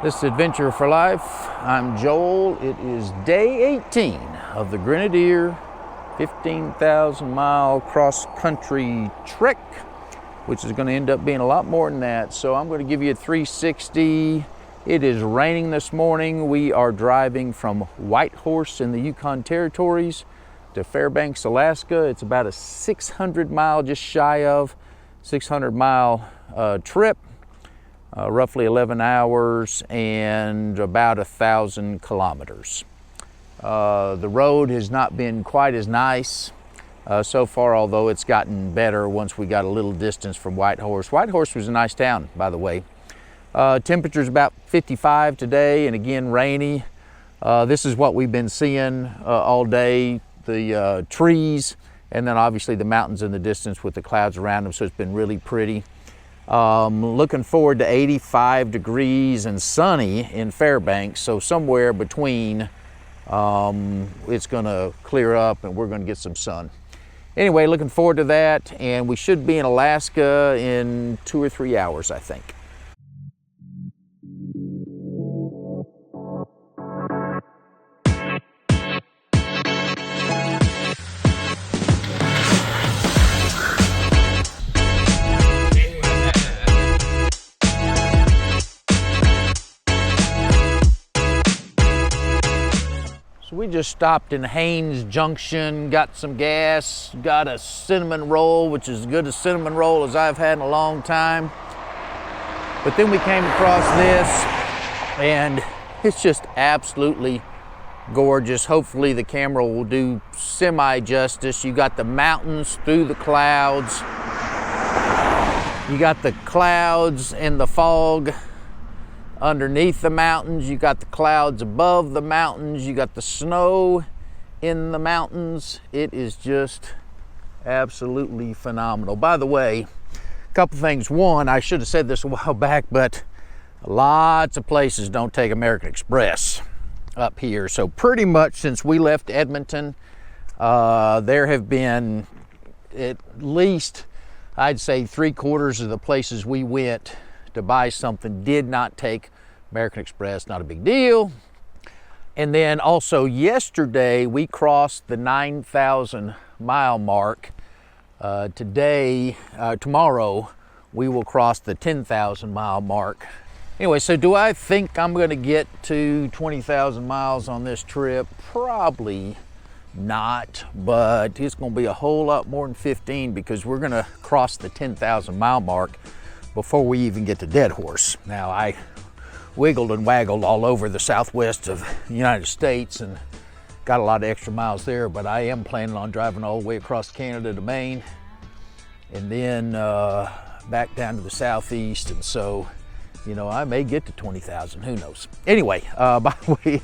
This is Adventure for Life. I'm Joel. It is day 18 of the Grenadier 15,000 mile cross-country trek, which is going to end up being a lot more than that. So I'm going to give you a 360. It is raining this morning. We are driving from Whitehorse in the Yukon territories to Fairbanks, Alaska. It's about a 600 mile, just shy of 600 mile trip. Roughly 11 hours and about 1,000 kilometers. The road has not been quite as nice so far, although it's gotten better once we got a little distance from Whitehorse. Whitehorse was a nice town, by the way. Temperature's about 55 today, and again rainy. This is what we've been seeing all day, the trees, and then obviously the mountains in the distance with the clouds around them, so it's been really pretty. Looking forward to 85 degrees and sunny in Fairbanks, so somewhere between it's going to clear up and we're going to get some sun. Anyway, looking forward to that, and we should be in Alaska in 2 or 3 hours, I think. We just stopped in Haines Junction, got some gas, got a cinnamon roll, which is as good a cinnamon roll as I've had in a long time. But then we came across this, and it's just absolutely gorgeous. Hopefully the camera will do semi-justice. You got the mountains through the clouds. You got the clouds and the fog underneath the mountains. You got the clouds above the mountains. You got the snow in the mountains. It is just absolutely phenomenal. By the way, a couple things. One, I should have said this a while back, but lots of places don't take American Express up here. So pretty much since we left Edmonton, there have been at least, I'd say, 3/4 of the places we went to buy something did not take American Express. Not a big deal. And then also yesterday we crossed the 9,000 mile mark. Tomorrow we will cross the 10,000 mile mark. Anyway, so do I think I'm going to get to 20,000 miles on this trip? Probably not, but it's going to be a whole lot more than 15 because we're going to cross the 10,000 mile mark before we even get to Deadhorse. Now, I wiggled and waggled all over the southwest of the United States and got a lot of extra miles there, but I am planning on driving all the way across Canada to Maine and then back down to the southeast, and so, you know, I may get to 20,000, who knows. Anyway, by the way,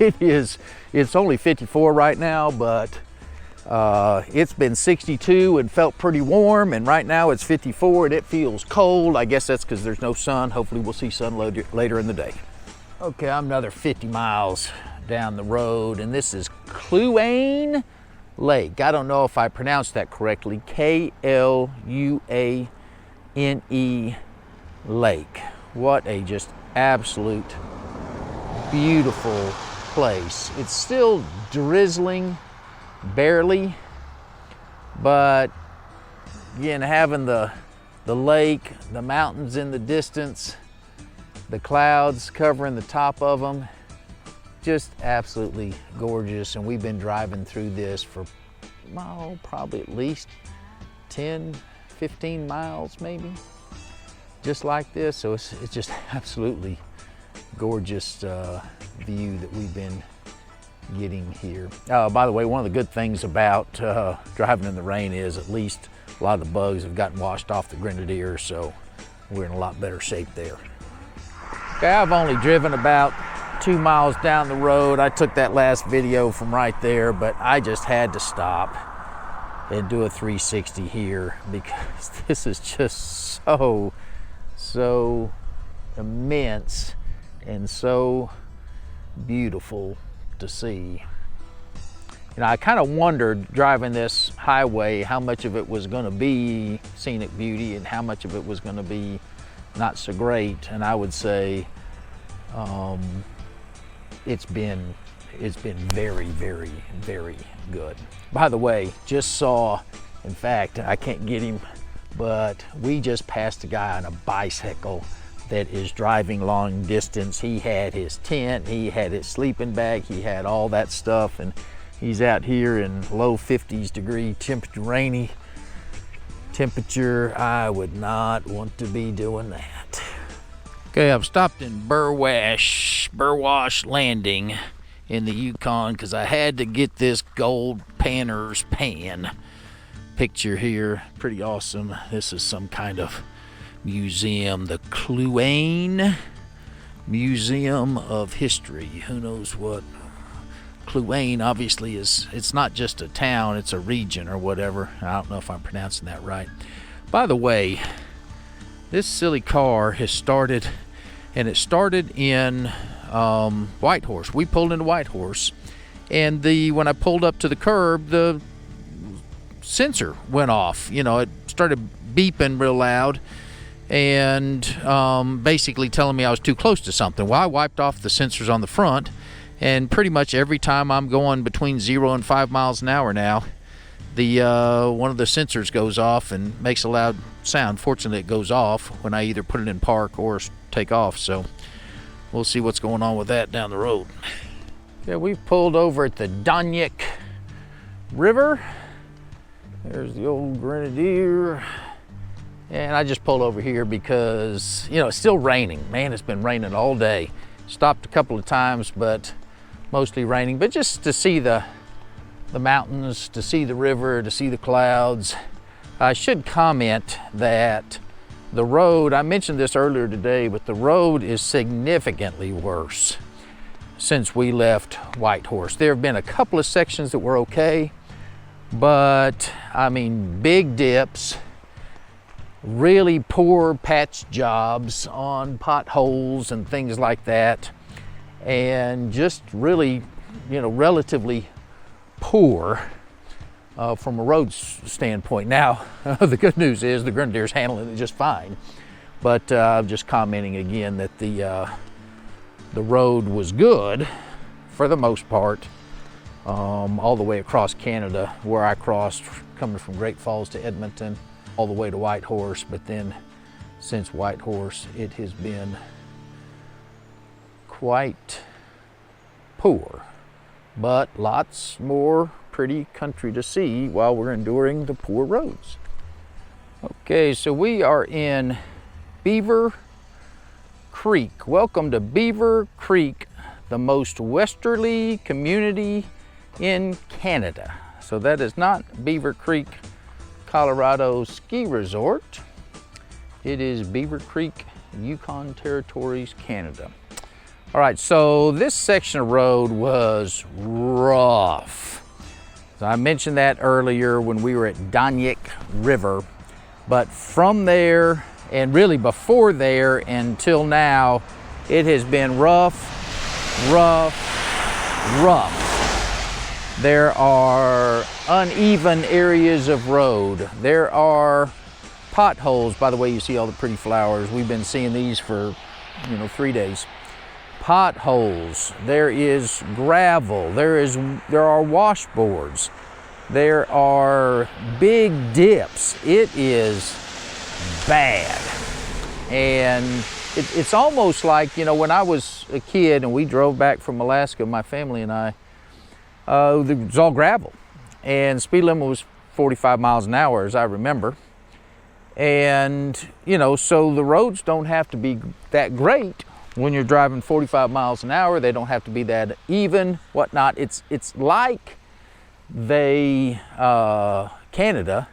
it's only 54 right now, but it's been 62 and felt pretty warm, and right now it's 54 and it feels cold. I guess that's because there's no sun. Hopefully we'll see sun later in the day. Okay, I'm another 50 miles down the road, and this is Kluane Lake. I don't know if I pronounced that correctly. K-L-U-A-N-E Lake. What a just absolute beautiful place. It's still drizzling barely, but again, having the lake, the mountains in the distance, the clouds covering the top of them, just absolutely gorgeous. And we've been driving through this for probably at least 10, 15 miles maybe, just like this. So it's just absolutely gorgeous view that we've been getting here. By the way, one of the good things about driving in the rain is at least a lot of the bugs have gotten washed off the Grenadier, so we're in a lot better shape there. Okay, I've only driven about 2 miles down the road. I took that last video from right there, but I just had to stop and do a 360 here because this is just so immense and so beautiful to see. You know, I kind of wondered driving this highway how much of it was going to be scenic beauty and how much of it was going to be not so great. And I would say It's been very, very, very good. By the way, just saw, in fact, I can't get him, but we just passed a guy on a bicycle that is driving long distance. He had his tent, he had his sleeping bag, he had all that stuff, and he's out here in low 50s degree temperature, rainy temperature. I would not want to be doing that. Okay, I've stopped in Burwash Landing in the Yukon because I had to get this gold panner's pan picture here. Pretty awesome. This is some kind of museum, the Kluane Museum of History. Who knows what Kluane obviously is. It's not just a town, it's a region or whatever. I don't know if I'm pronouncing that right. By the way, this silly car has started, and it started in Whitehorse. We pulled into Whitehorse, and when I pulled up to the curb, the sensor went off. You know, it started beeping real loud and basically telling me I was too close to something. Well, I wiped off the sensors on the front, and pretty much every time I'm going between 0 and 5 miles an hour now, the one of the sensors goes off and makes a loud sound. Fortunately, it goes off when I either put it in park or take off, so we'll see what's going on with that down the road. Yeah, we've pulled over at the Scenic River. There's the old Grenadier. And I just pulled over here because, you know, it's still raining. Man, it's been raining all day. Stopped a couple of times, but mostly raining. But just to see the mountains, to see the river, to see the clouds. I should comment that the road, I mentioned this earlier today, but the road is significantly worse since we left Whitehorse. There have been a couple of sections that were okay, but I mean, big dips, really poor patch jobs on potholes and things like that, and just really, you know, relatively poor from a road standpoint. Now, the good news is the Grenadier's handling it just fine, but I'm just commenting again that the road was good for the most part, all the way across Canada, where I crossed coming from Great Falls to Edmonton, all the way to Whitehorse. But then since Whitehorse, it has been quite poor, but lots more pretty country to see while we're enduring the poor roads. Okay, so we are in Beaver Creek. Welcome to Beaver Creek, the most westerly community in Canada. So that is not Beaver Creek, Colorado ski resort. It is Beaver Creek, Yukon Territories, Canada. All right, so this section of road was rough. So I mentioned that earlier when we were at Scenic River, but from there, and really before there until now, it has been rough. There are uneven areas of road. There are potholes. By the way, you see all the pretty flowers. We've been seeing these for, 3 days. Potholes. There is gravel. There are washboards. There are big dips. It is bad. And it's almost like, when I was a kid and we drove back from Alaska, my family and I, it was all gravel. And speed limit was 45 miles an hour, as I remember. And, so the roads don't have to be that great when you're driving 45 miles an hour. They don't have to be that even, whatnot. It's like Canada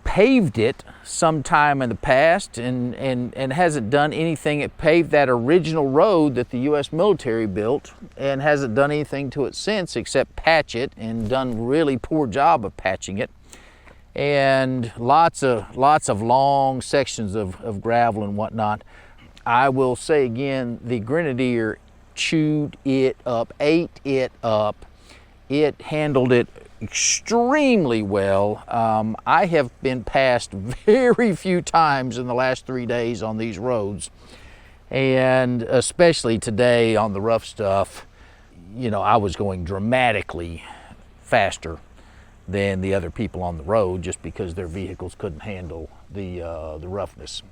paved it sometime in the past and hasn't done anything. It paved that original road that the U.S. military built and hasn't done anything to it since except patch it, and done really poor job of patching it. And lots of long sections of gravel and whatnot. I will say again, the Grenadier chewed it up, ate it up. It handled it extremely well. I have been passed very few times in the last 3 days on these roads. And especially today on the rough stuff, you know, I was going dramatically faster than the other people on the road just because their vehicles couldn't handle the roughness.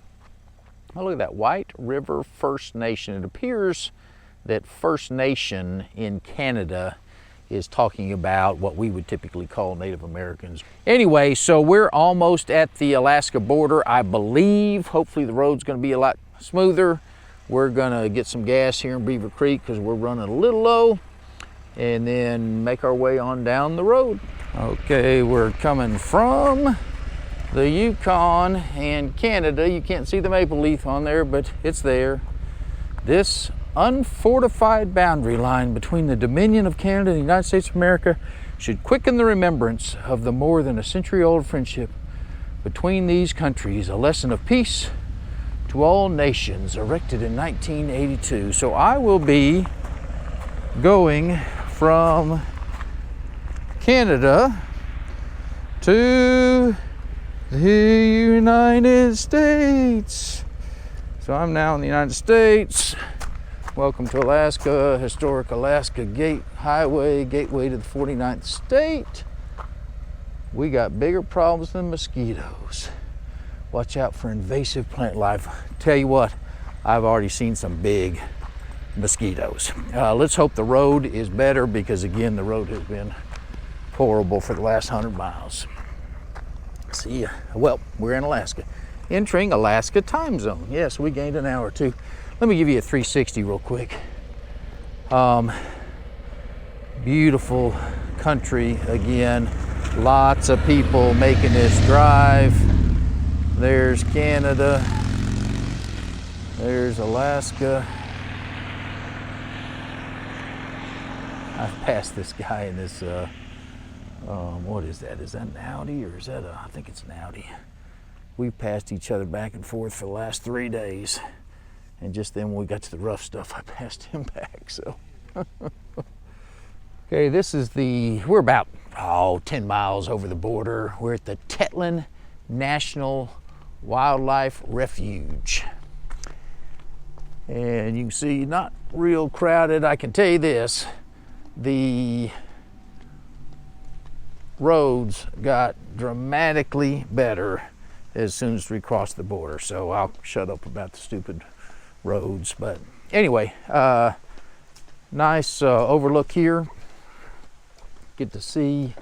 Oh, look at that, White River First Nation. It appears that First Nation in Canada is talking about what we would typically call Native Americans. Anyway, so we're almost at the Alaska border, I believe. Hopefully the road's gonna be a lot smoother. We're gonna get some gas here in Beaver Creek because we're running a little low, and then make our way on down the road. Okay, we're coming from the Yukon and Canada. You can't see the maple leaf on there, but it's there. This unfortified boundary line between the Dominion of Canada and the United States of America should quicken the remembrance of the more than a century-old friendship between these countries, a lesson of peace to all nations, erected in 1982. So I will be going from Canada to the United States. So I'm now in the United States. Welcome to Alaska, historic Alaska Highway, gateway to the 49th state. We got bigger problems than mosquitoes. Watch out for invasive plant life. Tell you what, I've already seen some big mosquitoes. Let's hope the road is better because again, the road has been horrible for the last 100 miles. See ya. Well, we're in Alaska. Entering Alaska time zone. Yes, we gained an hour or two. Let me give you a 360 real quick. Beautiful country again. Lots of people making this drive. There's Canada. There's Alaska. I've passed this guy in this, what is that? Is that an Audi or is that I think it's an Audi. We've passed each other back and forth for the last 3 days. And just then when we got to the rough stuff, I passed him back, so. Okay, this is we're about, 10 miles over the border. We're at the Tetlin National Wildlife Refuge. And you can see, not real crowded. I can tell you this, the roads got dramatically better as soon as we crossed the border. So I'll shut up about the stupid roads. But anyway, nice overlook here. Get to see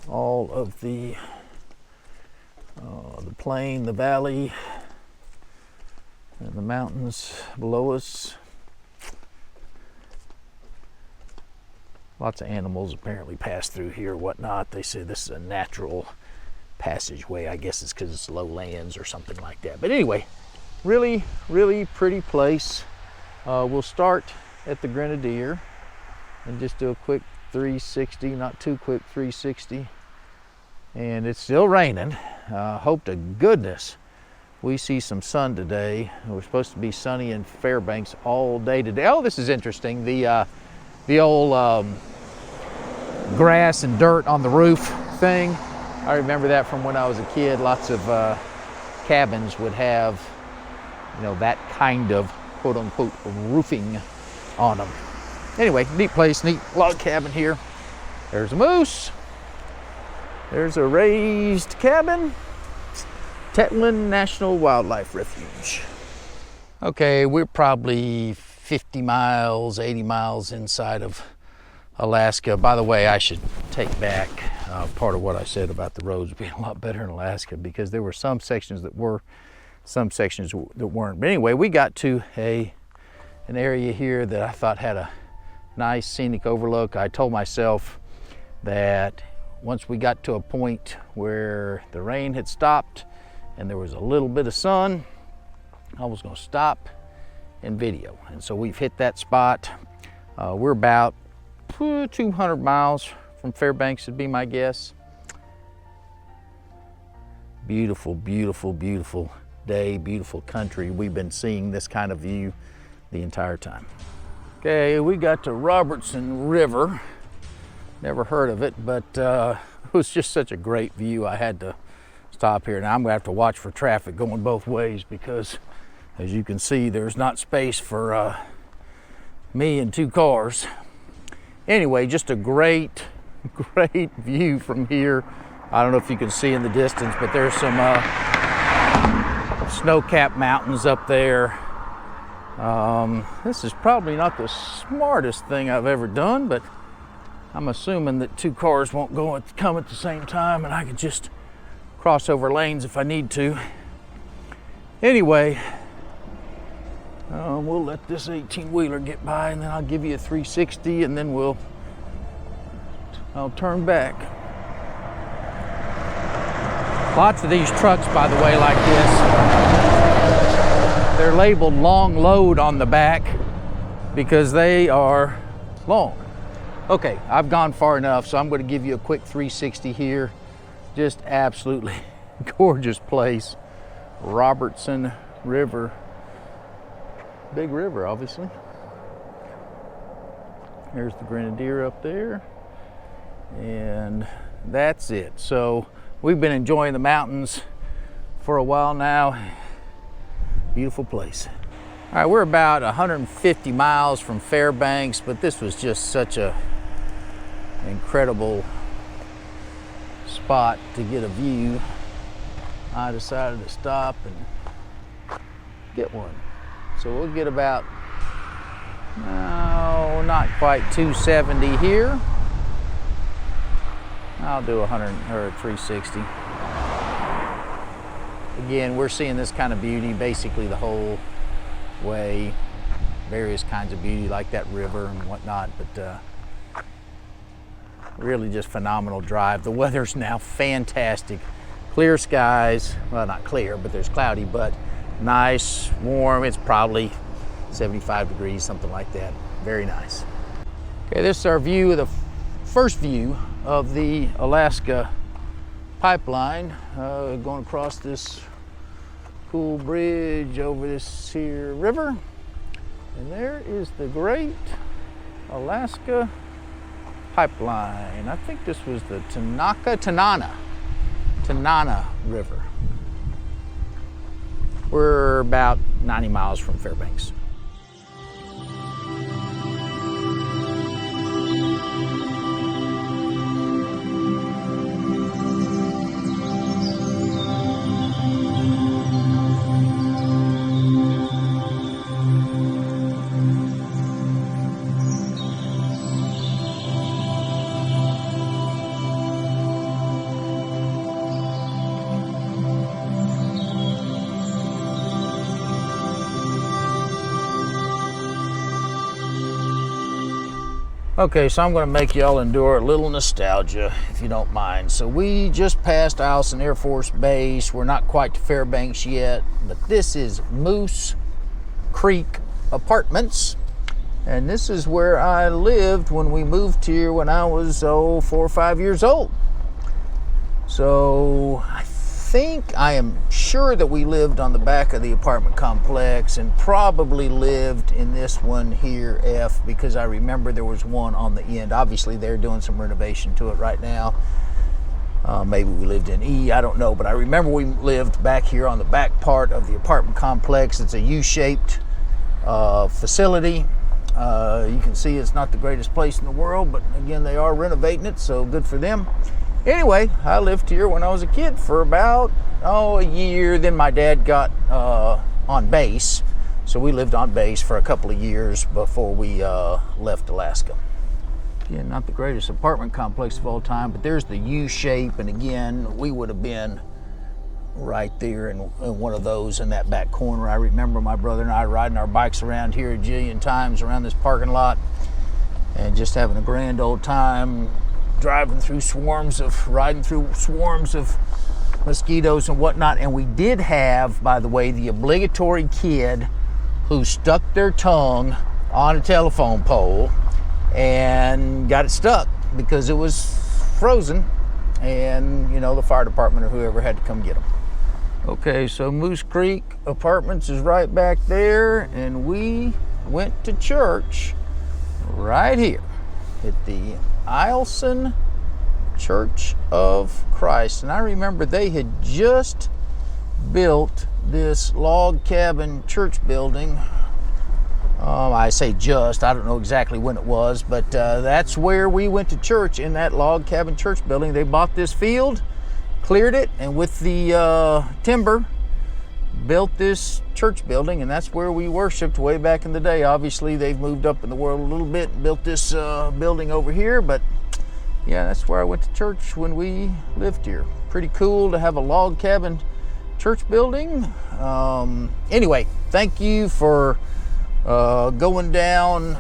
all of the plain, the valley, and the mountains below us. Lots of animals apparently pass through here, whatnot. They say this is a natural passageway. I guess it's because it's low lands or something like that. But anyway, really, really pretty place. We'll start at the Grenadier and just do a quick 360, not too quick 360. And it's still raining. Hope to goodness we see some sun today. We're supposed to be sunny in Fairbanks all day today. Oh, this is interesting. The old grass and dirt on the roof thing. I remember that from when I was a kid. Lots of cabins would have, you know, that kind of quote unquote roofing on them. Anyway, neat place, neat log cabin here. There's a moose. There's a raised cabin. Tetlin National Wildlife Refuge. Okay, we're probably 50 miles, 80 miles inside of Alaska. By the way, I should take back part of what I said about the roads being a lot better in Alaska, because there were some sections that were, some sections that weren't. But anyway, we got to an area here that I thought had a nice scenic overlook. I told myself that once we got to a point where the rain had stopped and there was a little bit of sun, I was going to stop and video. And so we've hit that spot. We're about 200 miles from Fairbanks would be my guess. Beautiful, beautiful, beautiful day, beautiful country. We've been seeing this kind of view the entire time. Okay, we got to Robertson River. Never heard of it, but it was just such a great view. I had to stop here. Now I'm gonna have to watch for traffic going both ways, because As you can see, there's not space for me and 2 cars. Anyway, just a great view from here. I don't know if you can see in the distance, but there's some snow-capped mountains up there. This is probably not the smartest thing I've ever done, but I'm assuming that 2 cars won't come at the same time, and I can just cross over lanes if I need to. Anyway, we'll let this 18-wheeler get by, and then I'll give you a 360, and then I'll turn back. Lots of these trucks, by the way, like this, they're labeled long load on the back because they are long. Okay, I've gone far enough, so I'm going to give you a quick 360 here. Just absolutely gorgeous place. Robertson River. Big river, obviously. There's the Grenadier up there. And that's it. So we've been enjoying the mountains for a while now. Beautiful place. All right, we're about 150 miles from Fairbanks, but this was just such an incredible spot to get a view. I decided to stop and get one. So we'll get about, no, not quite 270 here. I'll do 360. Again, we're seeing this kind of beauty basically the whole way. Various kinds of beauty like that river and whatnot, but really just phenomenal drive. The weather's now fantastic. Clear skies, well, not clear, but there's cloudy, but nice, warm. It's probably 75 degrees, something like that. Very nice. Okay, this is our view, the first view of the Alaska pipeline, going across this cool bridge over this here river. And there is the great Alaska pipeline. I think this was the Tanana River. We're about 90 miles from Fairbanks. Okay, so I'm going to make y'all endure a little nostalgia, if you don't mind. So we just passed Alaskan Air Force Base. We're not quite to Fairbanks yet, but this is Moose Creek Apartments. And this is where I lived when we moved here when I was, 4 or 5 years old. So I am sure that we lived on the back of the apartment complex and probably lived in this one here, F, because I remember there was one on the end. Obviously, they're doing some renovation to it right now. Maybe we lived in E, I don't know, but I remember we lived back here on the back part of the apartment complex. It's a U-shaped facility. You can see it's not the greatest place in the world, but again, they are renovating it, so good for them. Anyway, I lived here when I was a kid for about, a year. Then my dad got on base, so we lived on base for a couple of years before we left Alaska. Again, not the greatest apartment complex of all time, but there's the U shape, and again, we would have been right there in one of those in that back corner. I remember my brother and I riding our bikes around here a jillion times around this parking lot and just having a grand old time. Riding through swarms of mosquitoes and whatnot. And we did have, by the way, the obligatory kid who stuck their tongue on a telephone pole and got it stuck because it was frozen, and the fire department or whoever had to come get them. Okay, so Moose Creek Apartments is right back there, and we went to church right here at the Alaskan Church of Christ. And I remember they had just built this log cabin church building. I say just, I don't know exactly when it was, but that's where we went to church, in that log cabin church building. They bought this field, cleared it, and with the timber, built this church building, and that's where we worshiped way back in the day. Obviously, they've moved up in the world a little bit and built this building over here, but yeah, that's where I went to church when we lived here. Pretty cool to have a log cabin church building. Anyway, thank you for going down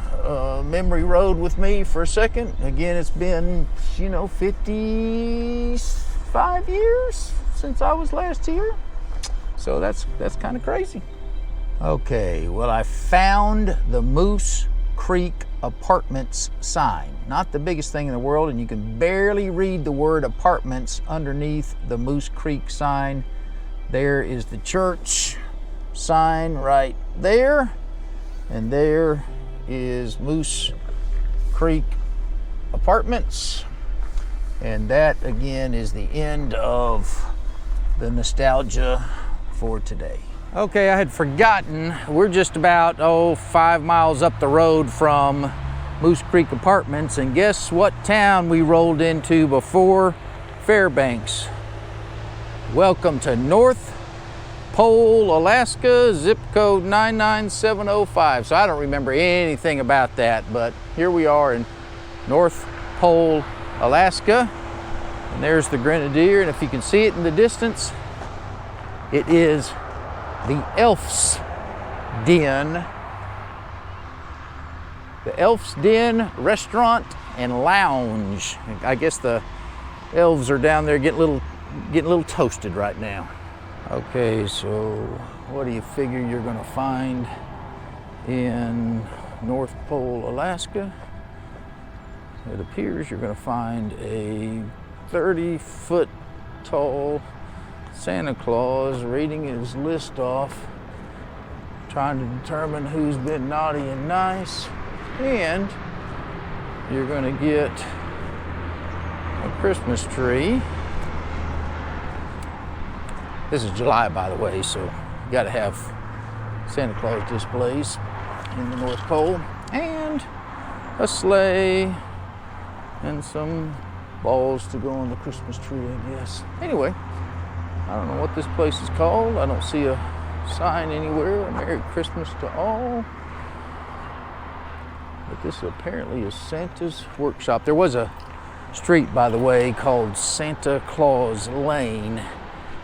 memory road with me for a second. Again, it's been, 55 years since I was last here. So that's kind of crazy. Okay, well, I found the Moose Creek Apartments sign. Not the biggest thing in the world, and you can barely read the word apartments underneath the Moose Creek sign. There is the church sign right there, and there is Moose Creek Apartments. And that, again, is the end of the nostalgia for today. Okay, I had forgotten, we're just about 5 miles up the road from Moose Creek Apartments, and guess what town we rolled into before Fairbanks? Welcome to North Pole, Alaska, zip code 99705. So I don't remember anything about that, but here we are in North Pole, Alaska, and there's the Grenadier, and if you can see it in the distance, it is the Elf's Den. The Elf's Den Restaurant and Lounge. I guess the elves are down there getting a little toasted right now. Okay, so what do you figure you're gonna find in North Pole, Alaska? It appears you're gonna find a 30-foot tall Santa Claus reading his list off, trying to determine who's been naughty and nice, and you're going to get a Christmas tree. This is July, by the way, so you got to have Santa Claus displays in the North Pole, and a sleigh and some balls to go on the Christmas tree, I guess. Anyway, I don't know what this place is called. I don't see a sign anywhere. Merry Christmas to all. But this apparently is Santa's workshop. There was a street, by the way, called Santa Claus Lane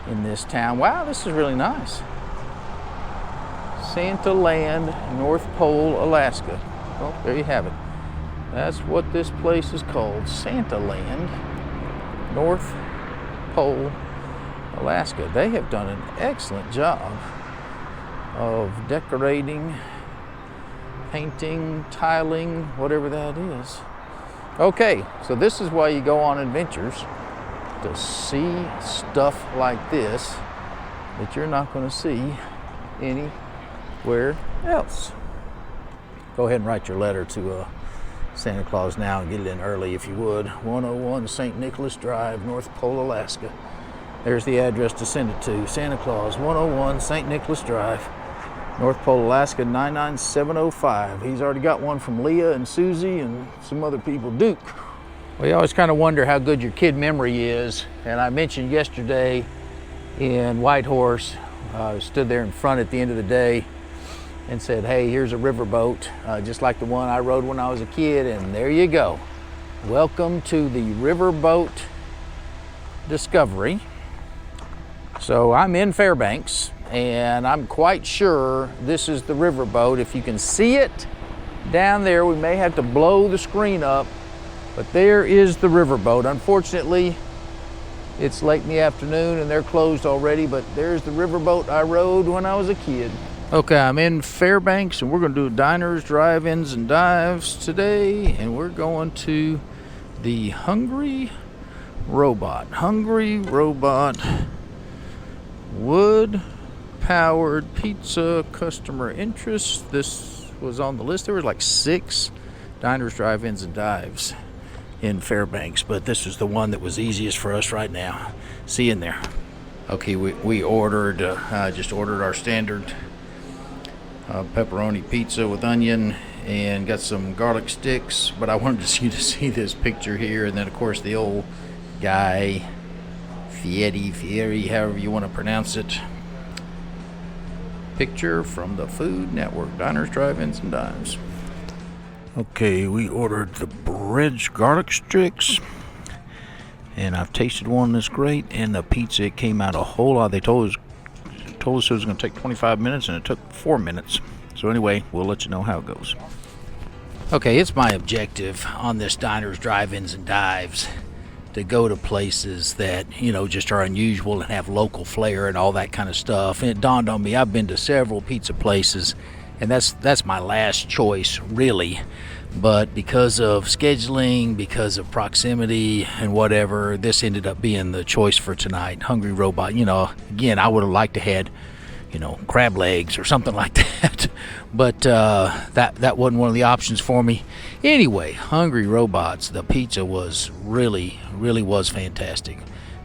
in this town. Wow, this is really nice. Santa Land, North Pole, Alaska. Well, there you have it. That's what this place is called, Santa Land, North Pole, Alaska. They have done an excellent job of decorating, painting, tiling, whatever that is. Okay, so this is why you go on adventures, to see stuff like this that you're not going to see anywhere else. Go ahead and write your letter to Santa Claus now and get it in early if you would. 101 St. Nicholas Drive, North Pole, Alaska. There's the address to send it to. Santa Claus, 101 St. Nicholas Drive, North Pole, Alaska, 99705. He's already got one from Leah and Susie and some other people. Duke. Well, you always kind of wonder how good your kid memory is. And I mentioned yesterday in Whitehorse, I stood there in front at the end of the day and said, hey, here's a riverboat, just like the one I rode when I was a kid, and there you go. Welcome to the riverboat discovery. So I'm in Fairbanks, and I'm quite sure this is the riverboat. If you can see it down there, we may have to blow the screen up, but there is the riverboat. Unfortunately, it's late in the afternoon and they're closed already, but there's the riverboat I rode when I was a kid. Okay, I'm in Fairbanks, and we're going to do diners, drive-ins, and dives today, and we're going to the Hungry Robot. Hungry Robot wood-powered pizza customer interest. This was on the list. There were like 6 diners, drive-ins, and dives in Fairbanks, but this was the one that was easiest for us right now. See you in there. Okay, we ordered, just ordered our standard pepperoni pizza with onion and got some garlic sticks, but I wanted you to see this picture here, and then of course the old guy, Fieri, however you want to pronounce it. Picture from the Food Network, diners, drive-ins, and dives. Okay, we ordered the bridge garlic sticks, and I've tasted one that's great, and the pizza, it came out a whole lot. They told us it was going to take 25 minutes, and it took 4 minutes. So anyway, we'll let you know how it goes. Okay, it's my objective on this diners, drive-ins, and dives to go to places that, you know, just are unusual and have local flair and all that kind of stuff. And it dawned on me, I've been to several pizza places, and that's my last choice, really. But because of scheduling, because of proximity and whatever, this ended up being the choice for tonight. Hungry Robot. You know, again, I would have liked to had, you know, crab legs or something like that. But that wasn't one of the options for me. Anyway, Hungry Robots, the pizza was really was fantastic.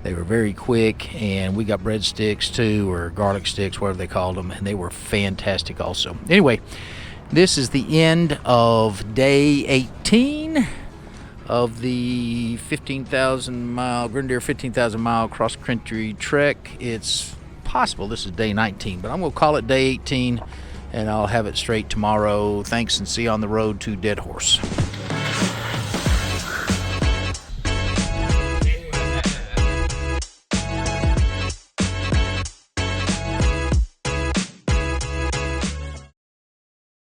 They were very quick, and we got breadsticks too, or garlic sticks, whatever they called them, and they were fantastic also. Anyway, this is the end of day 18 of the 15,000 mile Grenadier 15,000 mile cross country trek. It's possible this is day 19, but I'm going to call it day 18, and I'll have it straight tomorrow. Thanks, and see you on the road to Dead Horse.